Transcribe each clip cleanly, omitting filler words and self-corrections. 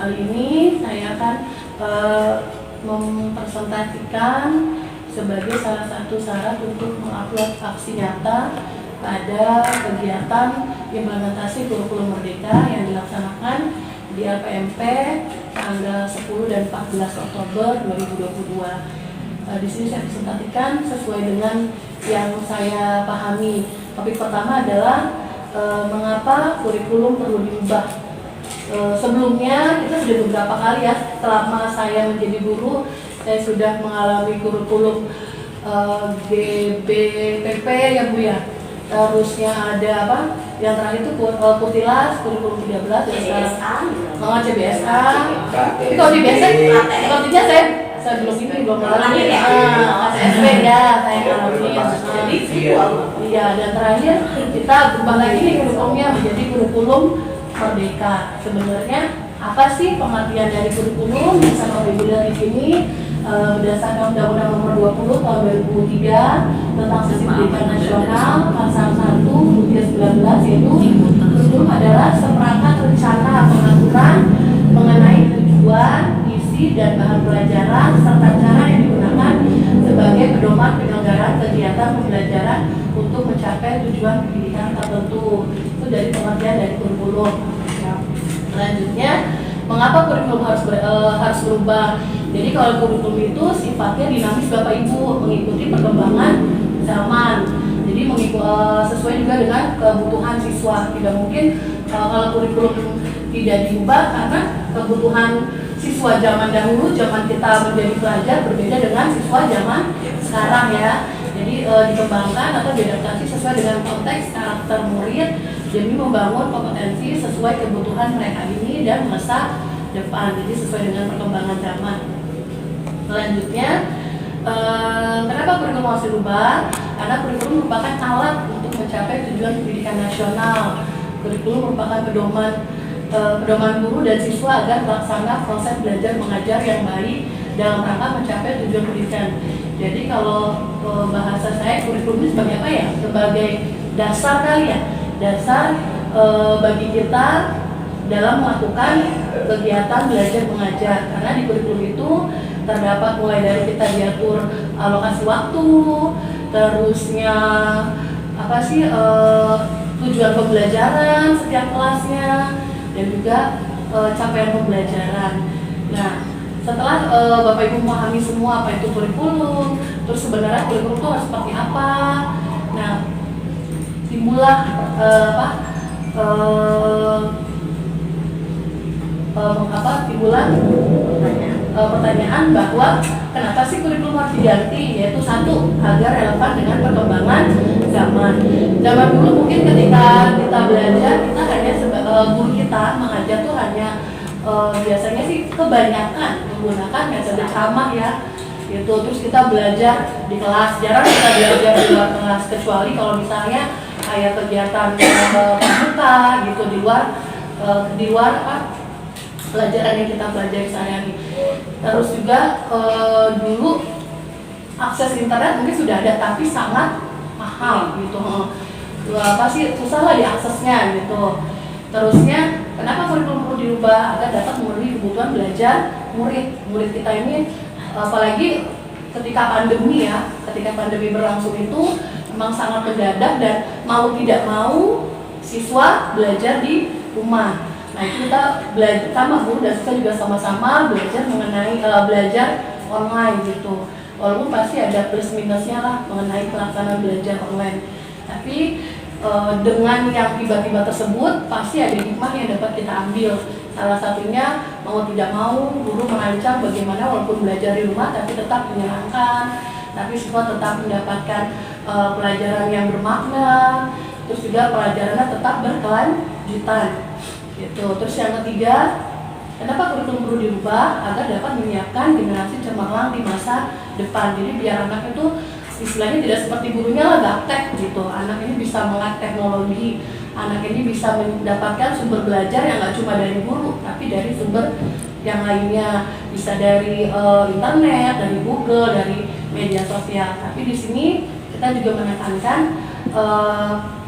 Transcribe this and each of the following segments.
kali ini saya akan mempresentasikan sebagai salah satu syarat untuk mengupload aksi nyata pada kegiatan implementasi kurikulum Merdeka yang dilaksanakan di LPMP tanggal 10 dan 14 Oktober 2022. Di sini saya presentasikan sesuai dengan yang saya pahami. Topik pertama adalah mengapa kurikulum perlu diubah. Sebelumnya kita sudah beberapa kali ya, selama saya menjadi guru, saya sudah mengalami kurikulum GBTP ya Bu ya. Terusnya ada apa? Yang terakhir itu Kutilas, kurikulum 13 ya sekarang. CBSA. Tapi kalau di BSA, kalau tidak saya belum mengalami ASP ya, saya alami. Jadi iya, dan terakhir kita berubah lagi nih kurikulumnya menjadi kurikulum Merdeka. Sebenarnya apa sih pengertian dari kurikulum? Bisa Bapak Ibu lihat di sini berdasarkan Undang-Undang Nomor 20 Tahun 2003 tentang Sistem Pendidikan Nasional Pasal 1 Butir 19, yaitu kurikulum adalah seperangkat rencana pengaturan mengenai tujuan, isi dan bahan pelajaran serta cara yang digunakan sebagai pedoman penyelenggaraan kegiatan pembelajaran untuk mencapai tujuan pendidikan tertentu. Itu dari pengertian dari kurikulum. Selanjutnya, mengapa kurikulum harus berubah? Jadi kalau kurikulum itu sifatnya dinamis Bapak Ibu, mengikuti perkembangan zaman. Jadi sesuai juga dengan kebutuhan siswa. Tidak mungkin kalau kurikulum tidak diubah karena kebutuhan siswa zaman dahulu, zaman kita menjadi pelajar berbeda dengan siswa zaman sekarang ya. Jadi dikembangkan atau diadaptasi sesuai dengan konteks karakter murid demi membangun kompetensi sesuai kebutuhan mereka ini dan masa depan. Jadi sesuai dengan perkembangan zaman. Selanjutnya, kenapa kurikulum harus dirubah? Karena kurikulum merupakan alat untuk mencapai tujuan pendidikan nasional. Kurikulum merupakan pedoman guru dan siswa agar melaksanakan proses belajar mengajar yang baik dalam rangka mencapai tujuan pendidikan. Jadi kalau bahasa saya kurikulum ini sebagai apa ya? Sebagai dasar kali ya, dasar bagi kita dalam melakukan kegiatan belajar mengajar. Karena di kurikulum itu terdapat mulai dari kita diatur alokasi waktu, terusnya apa sih tujuan pembelajaran setiap kelasnya, dan juga capaian pembelajaran. Nah, setelah Bapak Ibu memahami semua apa itu kurikulum, terus sebenarnya kurikulum itu harus seperti apa. Nah, timbullah pertanyaan bahwa kenapa sih kurikulum harus diganti? Yaitu satu, agar relevan dengan perkembangan zaman. Zaman dulu mungkin ketika kita belajar, kita hanya guru kita mengajar tuh hanya biasanya sih kebanyakan menggunakan metode ceramah ya. Gitu. Terus kita belajar di kelas, jarang kita belajar di luar kelas, kecuali kalau misalnya kayak kegiatan pramuka gitu di luar pelajaran yang kita pelajari sehari-hari. Terus juga dulu akses internet mungkin sudah ada tapi sangat mahal gitu. Susah lah diaksesnya gitu. Terusnya kenapa kurikulum perlu dirubah? Agar dapat memenuhi kebutuhan belajar murid kita ini, apalagi ketika pandemi ya, ketika pandemi berlangsung itu memang sangat mendadak dan mau tidak mau siswa belajar di rumah. Nah itu kita belajar sama guru dan siswa juga sama-sama belajar mengenai belajar online gitu. Walaupun pasti ada plus minusnya lah mengenai pelaksanaan belajar online. Tapi dengan yang tiba-tiba tersebut pasti ada hikmah yang dapat kita ambil. Salah satunya mau tidak mau guru merancang bagaimana walaupun belajar di rumah tapi tetap menyenangkan, tapi siswa tetap mendapatkan pelajaran yang bermakna, terus juga pelajarannya tetap berkelanjutan. Gitu. Terus yang ketiga, kenapa kurikulum perlu dirubah? Agar dapat menyiapkan generasi cemerlang di masa depan. Jadi biar anak itu istilahnya tidak seperti gurunya lah gaptek gitu. Anak ini bisa melek teknologi, anak ini bisa mendapatkan sumber belajar yang nggak cuma dari guru, tapi dari sumber yang lainnya, bisa dari internet, dari Google, dari media sosial. Tapi di sini kita juga menekankan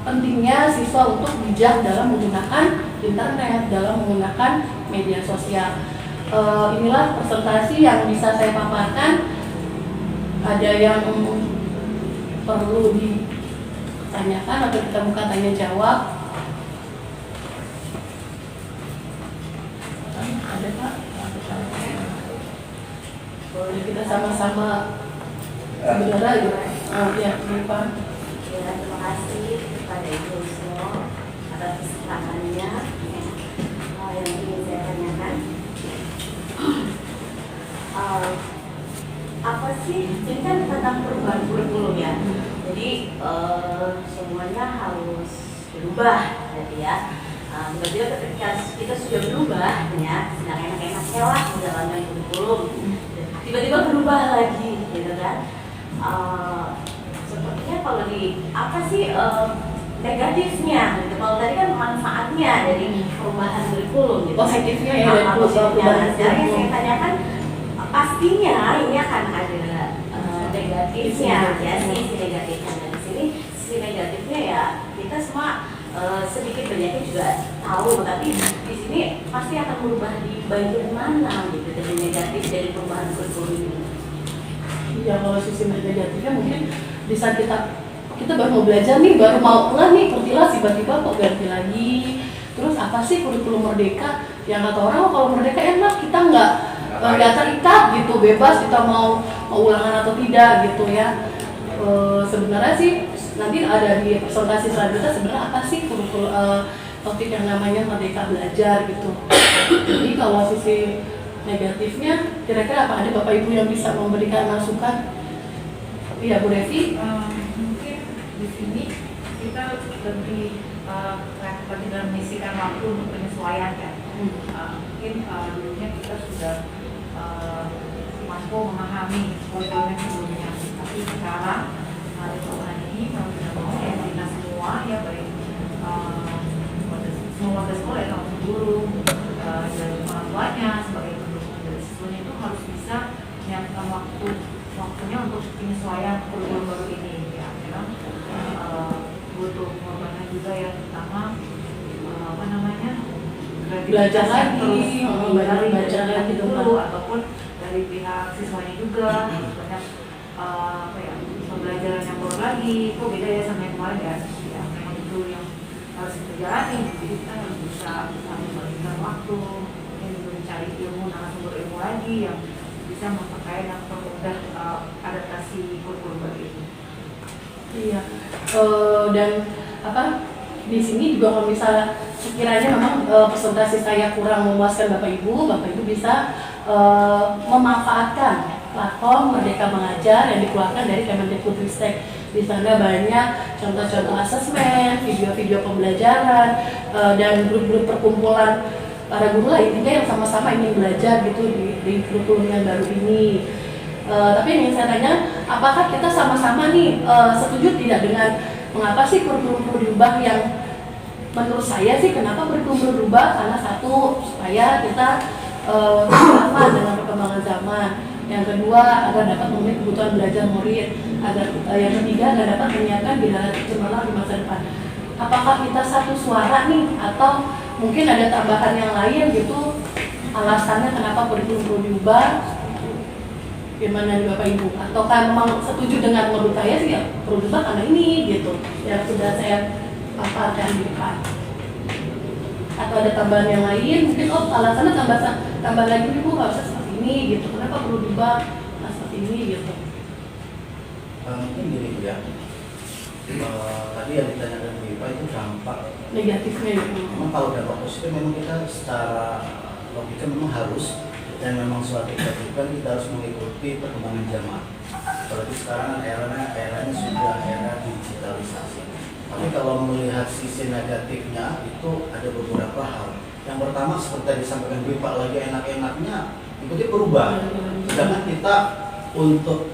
pentingnya siswa untuk bijak dalam menggunakan internet, dalam menggunakan media sosial. Inilah presentasi yang bisa saya paparkan. Ada yang perlu ditanyakan atau kita buka tanya jawab? Ada Pak? Boleh kita sama-sama sebenarnya ya? Ya, Pak. Ya, terima kasih kepada Ibu Risno atas kesempatannya yang ingin saya tanyakan. Apa sih, ini kan tentang perubahan kurikulum ya. Jadi semuanya harus berubah, jadi ya. Tiba-tiba ketika kita sudah berubah, ya, sedang enak-enaknya lah menjalankan kurikulum, tiba-tiba berubah lagi, gitu kan? Sepertinya kalau di apa sih negatifnya, gitu. Kalau tadi kan manfaatnya dari perubahan kurikulum, gitu. Positifnya ya dari perubahan. Sekarang yang saya tanyakan, pastinya ini akan ada negatifnya, ya, sisi negatifnya. Nah, di sini sisi negatifnya ya kita semua sedikit banyaknya juga tahu, tapi di sini pasti akan berubah di bagian mana gitu dari negatif dari perubahan kurikulum ini. Ya, kalau sisi negatifnya mungkin bisa kita baru mau belajar nih, baru mau nih pertilas, tiba-tiba kok ganti lagi. Terus apa sih kurikulum merdeka? Yang kata orang kalau merdeka enak, kita nggak terikat gitu, bebas kita mau ulangan atau tidak gitu ya. Sebenarnya sih nanti ada di presentasi selanjutnya sebenarnya apa sih kurikulum topik yang namanya merdeka belajar gitu. Jadi kalau sisi negatifnya kira-kira apa, ada Bapak Ibu yang bisa memberikan masukan? Iya, Bu Devi. Mungkin di sini kita lebih dalam mengisikan waktu untuk penyesuaian ya. Mungkin dulunya kita sudah mampu memahami kurikulum sebelumnya, tapi sekarang ada perubahan ini mau tidak mau ya kita semua ya, baik semua warga sekolah ya, guru dan orang tuanya sebagai pendukung dari siswanya itu harus bisa menyiapkan waktunya untuk penyesuaian kurikulum baru ini ya. Memang butuh pengorbanan juga ya, terutama belajar lagi, belajar lagi dulu ataupun dari pihak siswanya juga banyak pembelajaran yang baru lagi. Kok beda ya sama yang kemarin ya? Ya memang itu yang harus kita jalani. Jadi kita harus bisa memberikan waktu, mencari ilmu, narasumber ilmu lagi yang bisa memperkaya dan mempermudah adaptasi kurikulum baru itu. Iya, dan apa di sini juga kalau misalnya sekiranya memang presentasi saya kurang memuaskan Bapak Ibu bisa memanfaatkan platform Merdeka Mengajar yang dikeluarkan dari Kemendikbudristek. Di sana banyak contoh-contoh asesmen, video-video pembelajaran, dan grup-grup perkumpulan para guru lah intinya yang sama-sama ingin belajar gitu di kurikulum yang baru ini. Tapi yang ingin saya tanya, apakah kita sama-sama nih setuju tidak dengan mengapa sih kurikulum perlu diubah? Yang menurut saya sih kenapa kurikulum perlu diubah, karena satu, supaya kita sama dengan perkembangan zaman. Yang kedua, agar dapat memenuhi kebutuhan belajar murid. Yang ketiga, agar dapat menyiapkan generasi cemerlang di masa depan. Apakah kita satu suara nih, atau mungkin ada tambahan yang lain gitu, alasannya kenapa kurikulum perlu diubah? Gimana nih Bapak Ibu? Ataukah memang setuju dengan menurut saya sih ya perlu diubah karena ini gitu yang sudah saya paparkan di depan? Atau ada tambahan yang lain? Mungkin alasannya tambah lagi nih Bu, nggak usah seperti ini gitu. Kenapa perlu diubah seperti ini gitu? Mungkin gini Bu ya. Tadi yang ditanyakan Bu Ipa itu dampak negatifnya gitu. Memang kalau dampak positif memang kita secara logika memang harus, dan memang suatu kewajiban kita harus mengikuti perkembangan zaman. Berarti sekarang eranya sudah era digitalisasi. Tapi kalau melihat sisi negatifnya itu ada beberapa hal. Yang pertama seperti tadi disampaikan Bu Pak, lagi enak-enaknya ikuti berubah. Sedangkan kita untuk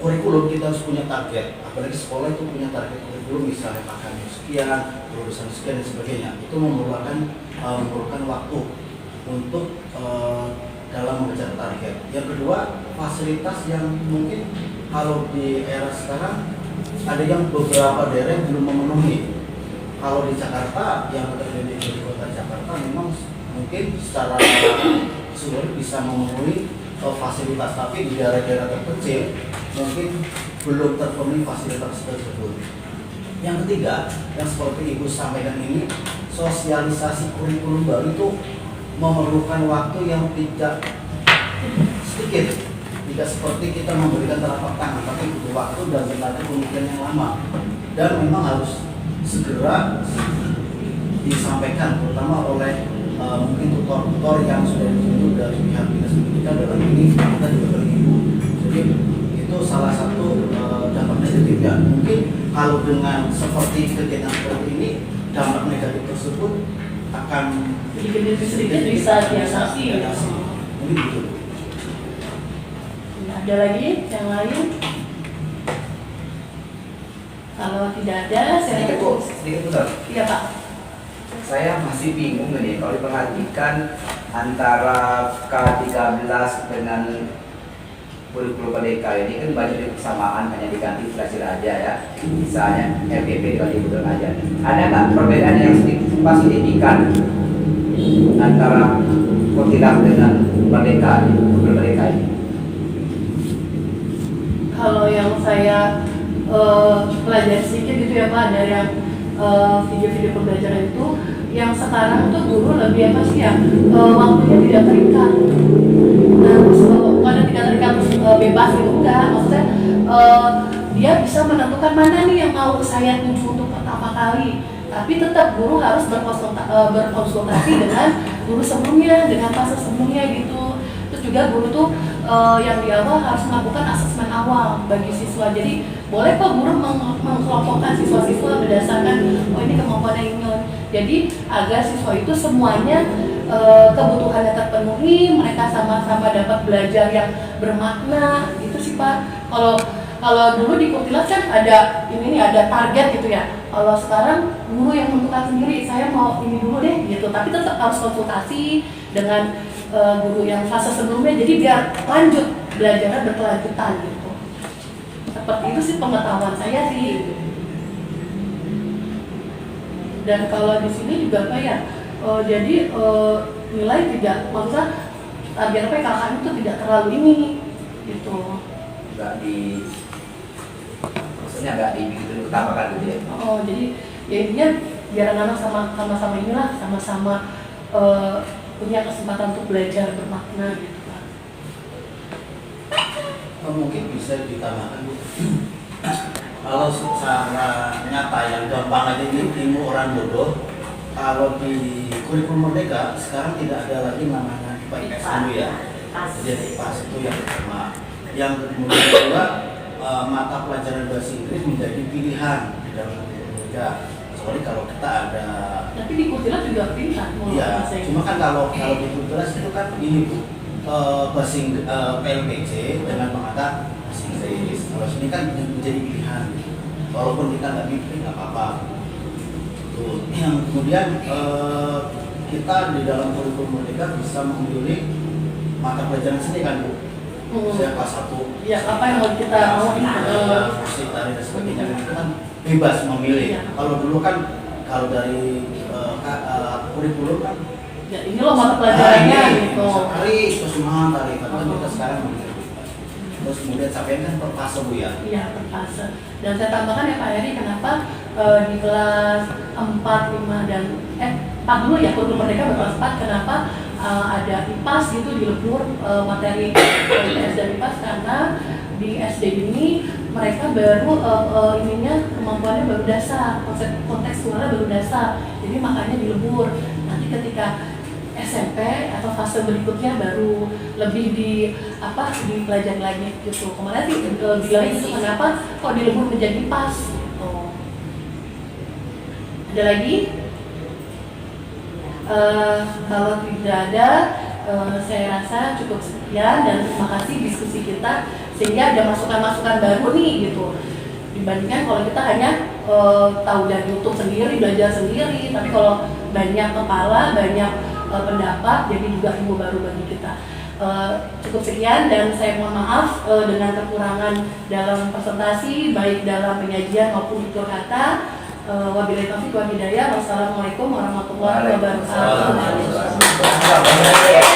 kurikulum kita harus punya target. Apalagi sekolah itu punya target kurikulum, misalnya pakaian sekian, lulusan sekian dan sebagainya. Itu memerlukan waktu untuk dalam mengejar target. Yang kedua, fasilitas yang mungkin kalau di era sekarang ada yang beberapa daerah yang belum memenuhi. Kalau di Jakarta, yang terjadi di kota Jakarta memang mungkin secara keseluruhan bisa memenuhi fasilitas, tapi di daerah-daerah terpencil mungkin belum terpenuhi fasilitas tersebut. Yang ketiga, yang seperti Ibu sampaikan ini, sosialisasi kurikulum baru itu memerlukan waktu yang tidak sedikit. Tidak seperti kita memberikan telapak tangan, tapi butuh waktu dan berlatih pemikiran yang lama. Dan memang harus segera disampaikan, terutama oleh mungkin tutor-tutor yang sudah ditunjuk dari pihak dinas pendidikan, dalam ini kita juga dari Ibu. Jadi itu salah satu dampak negatifnya. Mungkin kalau dengan seperti kegiatan seperti ini, dampak negatif tersebut akan sedikit bisa diatasi. Mungkin begitu. Ada lagi yang lain? Kalau tidak ada, saya sedikit betul. Iya Pak. Saya masih bingung nih kalau diperhatikan antara K13 dengan kurikulum Merdeka ini kan banyak kesamaan, hanya diganti inflasi aja ya. Misalnya RPP diganti betul aja. Ada nggak perbedaan yang signifikan antara K13 dengan Merdeka, kurikulum Merdeka ini? Kalau yang saya pelajari sedikit gitu ya Pak, dari yang video-video pembelajaran itu, yang sekarang tuh guru lebih apa sih ya, waktunya tidak terikat. Terus bukan tidak terikat terus bebas gitu, enggak, maksudnya dia bisa menentukan mana nih yang mau saya tuju untuk pertama kali. Tapi tetap guru harus berkonsultasi dengan guru sebelumnya, dengan fase sebelumnya gitu. Terus juga guru tuh yang di awal harus melakukan asesmen awal bagi siswa. Jadi boleh kok guru mengkelompokkan siswa-siswa berdasarkan ini kemampuannya ini. Jadi agar siswa itu semuanya kebutuhannya terpenuhi, mereka sama-sama dapat belajar yang bermakna gitu sih Pak. Kalau dulu di Kurtilas kan ada ini nih, ada target gitu ya. Kalau sekarang guru yang menentukan sendiri, saya mau ini dulu deh gitu. Tapi tetap harus konsultasi dengan guru yang fase sebelumnya. Jadi biar lanjut belajarnya berkelanjutan gitu. Seperti itu sih pengetahuan saya sih. Dan kalau di sini juga apa ya? Jadi nilai tidak, maksudnya target PKKM itu tidak terlalu ini gitu. Maksudnya nggak dibikin utamakan gitu ya? Oh, jadi ya intinya biar anak sama-sama inilah, sama-sama punya kesempatan untuk belajar bermakna gitu kan. Mungkin bisa ditambahkan Bu. Kalau secara nyata yang gampang aja ini ilmu orang bodoh, kalau di kurikulum Merdeka sekarang tidak ada lagi namanya IPA IPS dulu ya. Jadi IPAS itu yang pertama. Yang kemudian kedua, mata pelajaran bahasa Inggris menjadi pilihan di dalam kurikulum Merdeka. Soalnya kalau kita ada, tapi di Kurtilas juga pilihan mau iya, bahasa Inggris. cuma kan kalau di Kurtilas itu kan ini Bu, PLPJ dengan mengata bahasa Inggris. Kalau sini kan menjadi pilihan. Walaupun kita nggak pilih nggak apa-apa. Tuh. Yang kemudian kita di dalam kurikulum Merdeka bisa memilih mata pelajaran sendiri kan Bu. Saya kelas 1. Ya, apa yang mau kita mau musik, tari dan sebagainya itu kan bebas memilih. Ya. Kalau dulu kan kalau dari kurikulum kan ya ini loh mata pelajarannya gitu. Tari terus semua tari, tapi kita sekarang memilih. Terus kemudian sampai kan per fase Bu ya. Iya, per fase. Dan saya tambahkan ya Pak Heri, kenapa di kelas 4, 5 dan 4 dulu ya kurikulum Merdeka berkelas 4, kenapa ada IPAS gitu di lebur materi IPS dan IPAS, karena di SD ini mereka baru kemampuannya baru dasar, konsep kontekstualnya baru dasar, jadi makanya dilebur. Nanti ketika SMP atau fase berikutnya baru lebih dipelajari lagi gitu. Kemarin sih bilang itu kenapa kok dilebur menjadi pas gitu. Ada lagi? Kalau tidak ada, saya rasa cukup sekian dan terima kasih diskusi kita, sehingga ada masukan-masukan baru nih gitu. Dibandingkan kalau kita hanya tahu dari YouTube sendiri, belajar sendiri, tapi kalau banyak kepala, banyak pendapat, jadi juga ilmu baru bagi kita. Cukup sekian dan saya mohon maaf dengan kekurangan dalam presentasi, baik dalam penyajian maupun tutur kata. Wabillahi taufiq wal hidayah. Wassalamualaikum warahmatullahi wabarakatuh. Waalaikumsalam.